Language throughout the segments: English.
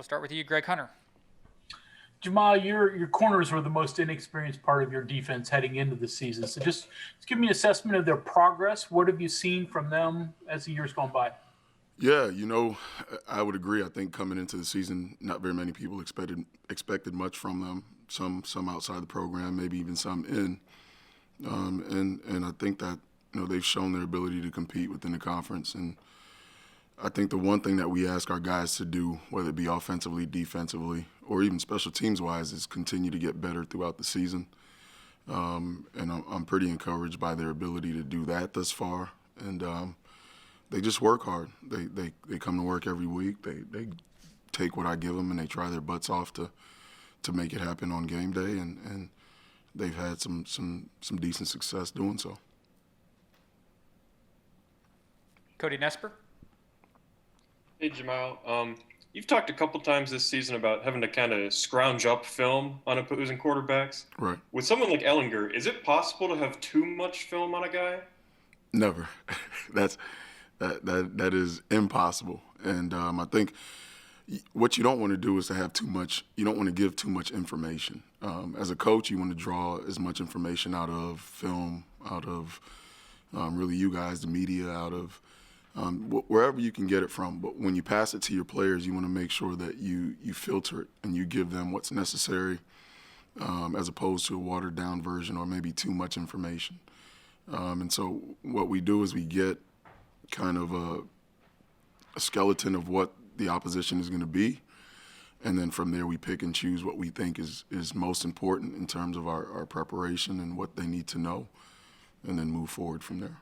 We'll start with you, Greg Hunter. Jahmile, your corners were the most inexperienced part of your defense heading into the season. So just give me an assessment of their progress. What have you seen from them as the years gone by? Yeah, I would agree. I think coming into the season, not very many people expected much from them. Some outside the program, maybe even some in. And I think that they've shown their ability to compete within the conference. And I think the one thing that we ask our guys to do, whether it be offensively, defensively, or even special teams wise, is continue to get better throughout the season. And I'm pretty encouraged by their ability to do that thus far. And they just work hard. They come to work every week. They take what I give them and they try their butts off to make it happen on game day. And they've had some decent success doing so. Cody Nesper. Hey, Jahmile. You've talked a couple times this season about having to kind of scrounge up film on opposing quarterbacks. Right. With someone like Ellinger, is it possible to have too much film on a guy? Never. That is impossible. And I think what you don't want to do is to have too much. You don't want to give too much information. As a coach, you want to draw as much information out of film, out of really you guys, the media, out of wherever you can get it from. But when you pass it to your players, you want to make sure that you filter it and you give them what's necessary as opposed to a watered-down version or maybe too much information. And so what we do is we get kind of a skeleton of what the opposition is going to be, and then from there we pick and choose what we think is most important in terms of our preparation and what they need to know, and then move forward from there.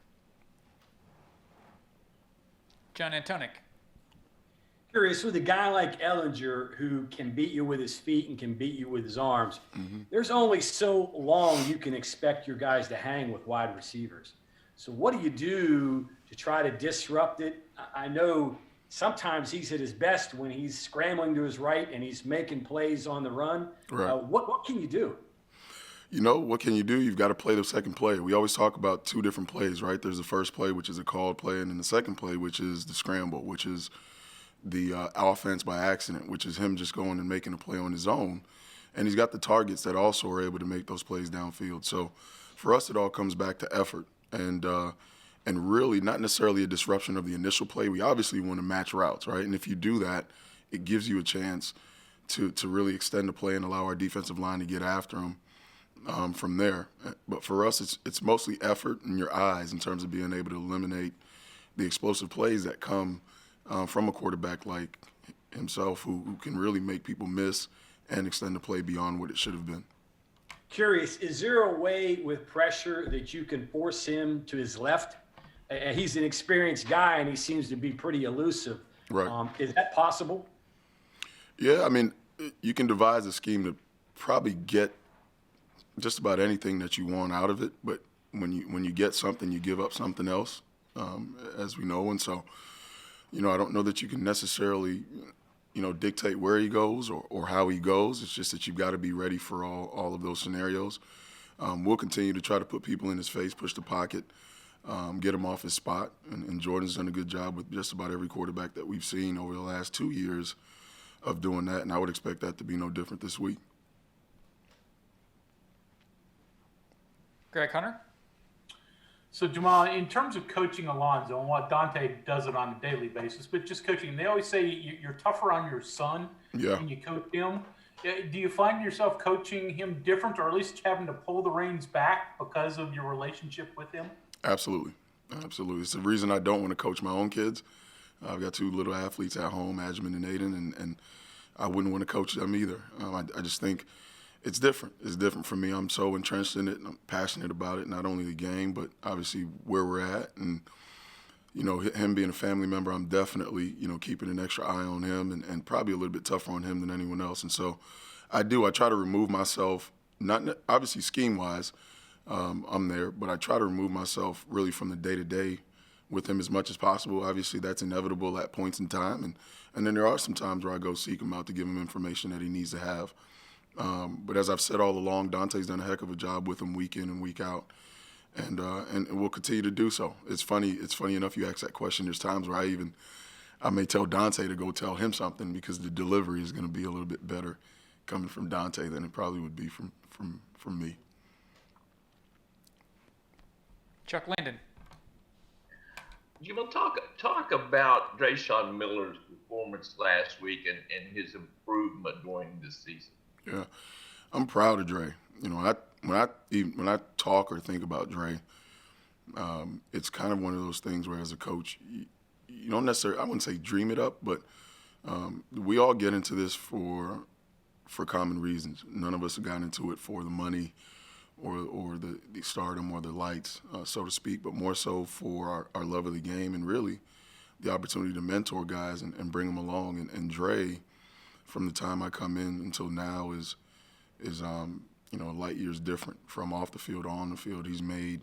John Antonic. Curious, with a guy like Ellinger who can beat you with his feet and can beat you with his arms, there's only so long you can expect your guys to hang with wide receivers. So what do you do to try to disrupt it? I know sometimes he's at his best when he's scrambling to his right and he's making plays on the run. Right. What can you do? What can you do? You've got to play the second play. We always talk about two different plays, right? There's the first play, which is a called play, and then the second play, which is the scramble, which is the offense by accident, which is him just going and making a play on his own. And he's got the targets that also are able to make those plays downfield. So for us, it all comes back to effort and really not necessarily a disruption of the initial play. We obviously want to match routes, right? And if you do that, it gives you a chance to really extend the play and allow our defensive line to get after him. From there. But for us, it's mostly effort in your eyes in terms of being able to eliminate the explosive plays that come from a quarterback like himself who can really make people miss and extend the play beyond what it should have been. Curious, is there a way with pressure that you can force him to his left? He's an experienced guy and he seems to be pretty elusive. Right. Is that possible? Yeah, I mean, you can devise a scheme to probably get just about anything that you want out of it, but when you get something, you give up something else, as we know. And so, I don't know that you can necessarily, dictate where he goes or how he goes. It's just that you've got to be ready for all of those scenarios. We'll continue to try to put people in his face, push the pocket, get him off his spot. And Jordan's done a good job with just about every quarterback that we've seen over the last 2 years of doing that, and I would expect that to be no different this week. Greg Hunter. So, Jahmile, in terms of coaching Alonzo, and what Dante does it on a daily basis, but just coaching, they always say you're tougher on your son when you coach him. Do you find yourself coaching him different, or at least having to pull the reins back because of your relationship with him? Absolutely. It's the reason I don't want to coach my own kids. I've got two little athletes at home, Ajman and Aiden, and I wouldn't want to coach them either. I just think it's different. It's different for me. I'm so entrenched in it, and I'm passionate about it, not only the game, but obviously where we're at. And, him being a family member, I'm definitely, keeping an extra eye on him and probably a little bit tougher on him than anyone else. And so I try to remove myself, not obviously scheme-wise, I'm there, but I try to remove myself really from the day-to-day with him as much as possible. Obviously, that's inevitable at points in time. And then there are some times where I go seek him out to give him information that he needs to have. But as I've said all along, Dante's done a heck of a job with him week in and week out, and we'll continue to do so. It's funny enough you ask that question. There's times where I may tell Dante to go tell him something because the delivery is going to be a little bit better coming from Dante than it probably would be from me. Chuck Linden. Jim, talk about Drayshawn Miller's performance last week and his improvement during this season. Yeah, I'm proud of Dre. You know, when I talk or think about Dre, it's kind of one of those things where as a coach, you don't necessarily, I wouldn't say dream it up, but we all get into this for common reasons. None of us have gotten into it for the money or the stardom or the lights, so to speak, but more so for our love of the game and really the opportunity to mentor guys and bring them along. And Dre, from the time I come in until now, is light years different from off the field or on the field. He's made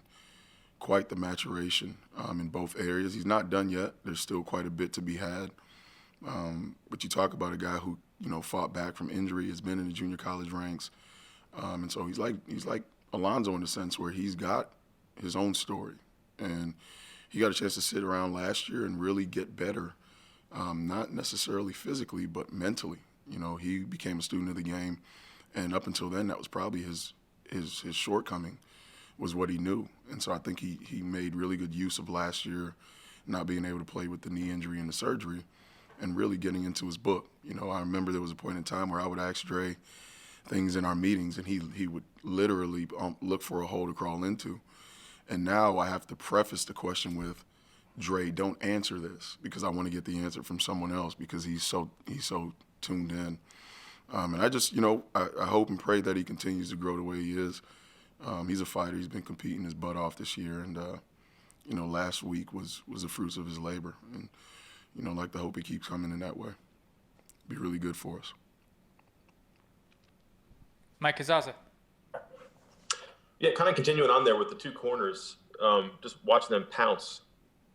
quite the maturation in both areas. He's not done yet. There's still quite a bit to be had. But you talk about a guy who, fought back from injury, has been in the junior college ranks. And so he's like Alonzo in the sense where he's got his own story. And he got a chance to sit around last year and really get better, not necessarily physically, but mentally. He became a student of the game. And up until then, that was probably his shortcoming, was what he knew. And so I think he made really good use of last year not being able to play with the knee injury and the surgery and really getting into his book. I remember there was a point in time where I would ask Dre things in our meetings, and he would literally look for a hole to crawl into. And now I have to preface the question with, Dre, don't answer this because I want to get the answer from someone else because he's so tuned in. And I just, I hope and pray that he continues to grow the way he is. He's a fighter. He's been competing his butt off this year. And, last week was the fruits of his labor. And, I'd like to hope he keeps coming in that way. Be really good for us. Mike Kazaza. Yeah, kind of continuing on there with the two corners, just watching them pounce,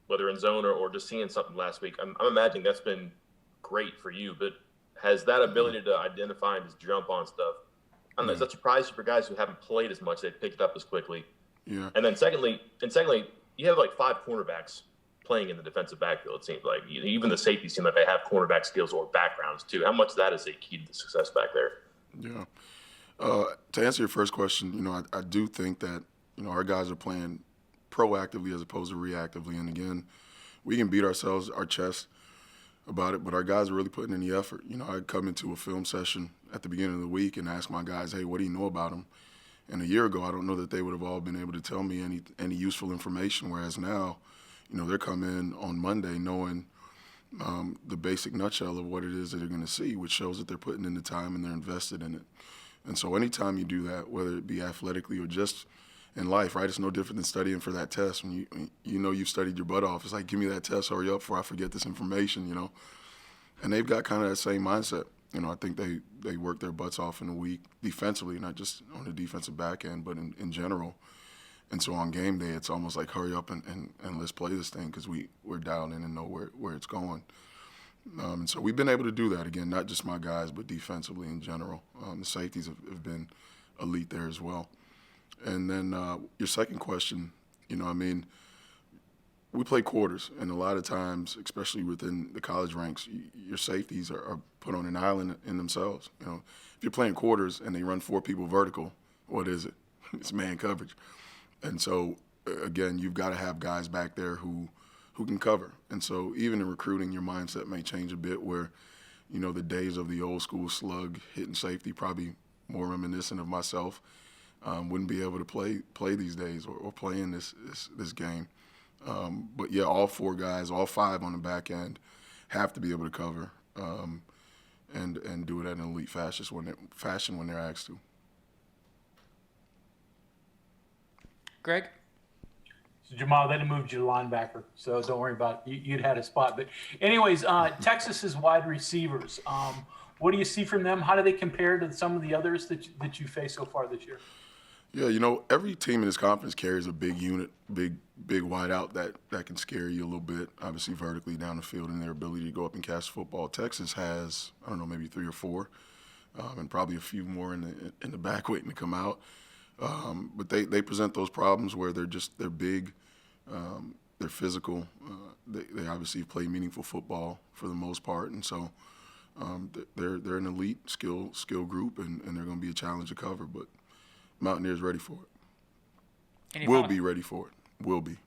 whether in zone or just seeing something last week. I'm imagining that's been great for you, but has that ability to identify and just jump on stuff, I don't know, is that surprising for guys who haven't played as much, they picked it up as quickly? Yeah. And then secondly, you have like 5 cornerbacks playing in the defensive backfield, it seems like. Even the safeties seem like they have cornerback skills or backgrounds too. How much of that is a key to the success back there? Yeah. To answer your first question, I do think that, our guys are playing proactively as opposed to reactively. And again, we can beat our chest about it, but our guys are really putting in the effort. I'd come into a film session at the beginning of the week and ask my guys, hey, what do you know about him? And a year ago, I don't know that they would have all been able to tell me any useful information, whereas now, they're coming in on Monday knowing the basic nutshell of what it is that they're going to see, which shows that they're putting in the time and they're invested in it. And so anytime you do that, whether it be athletically or just in life, right, it's no different than studying for that test. When you've studied your butt off, it's like, give me that test, hurry up before I forget this information, And they've got kind of that same mindset. I think they work their butts off in a week defensively, not just on the defensive back end, but in general. And so on game day, it's almost like hurry up and let's play this thing because we're dialed in and know where it's going. And so we've been able to do that, again, not just my guys, but defensively in general. The safeties have been elite there as well. And then your second question, we play quarters, and a lot of times, especially within the college ranks, your safeties are put on an island in themselves. If you're playing quarters and they run 4 people vertical, what is it? It's man coverage. And so, again, you've got to have guys back there who can cover. And so even in recruiting, your mindset may change a bit where, the days of the old school slug hitting safety, probably more reminiscent of myself, wouldn't be able to play these days or play in this game. But, yeah, all 4 guys, all 5 on the back end have to be able to cover and do it at an elite fashion when they're asked to. Greg? So Jahmile, they moved you to linebacker, so don't worry about it. You'd had a spot. But anyways, Texas's wide receivers, what do you see from them? How do they compare to some of the others that you faced so far this year? Yeah, every team in this conference carries a big unit, big wide out that can scare you a little bit, obviously vertically down the field and their ability to go up and catch the football. Texas has, I don't know, maybe 3 or 4, and probably a few more in the back waiting to come out. But they present those problems where they're big, They're physical. They obviously play meaningful football for the most part, and so they're an elite skill group, and they're going to be a challenge to cover. But Mountaineers ready for it. Any Will final- be ready for it. Will be.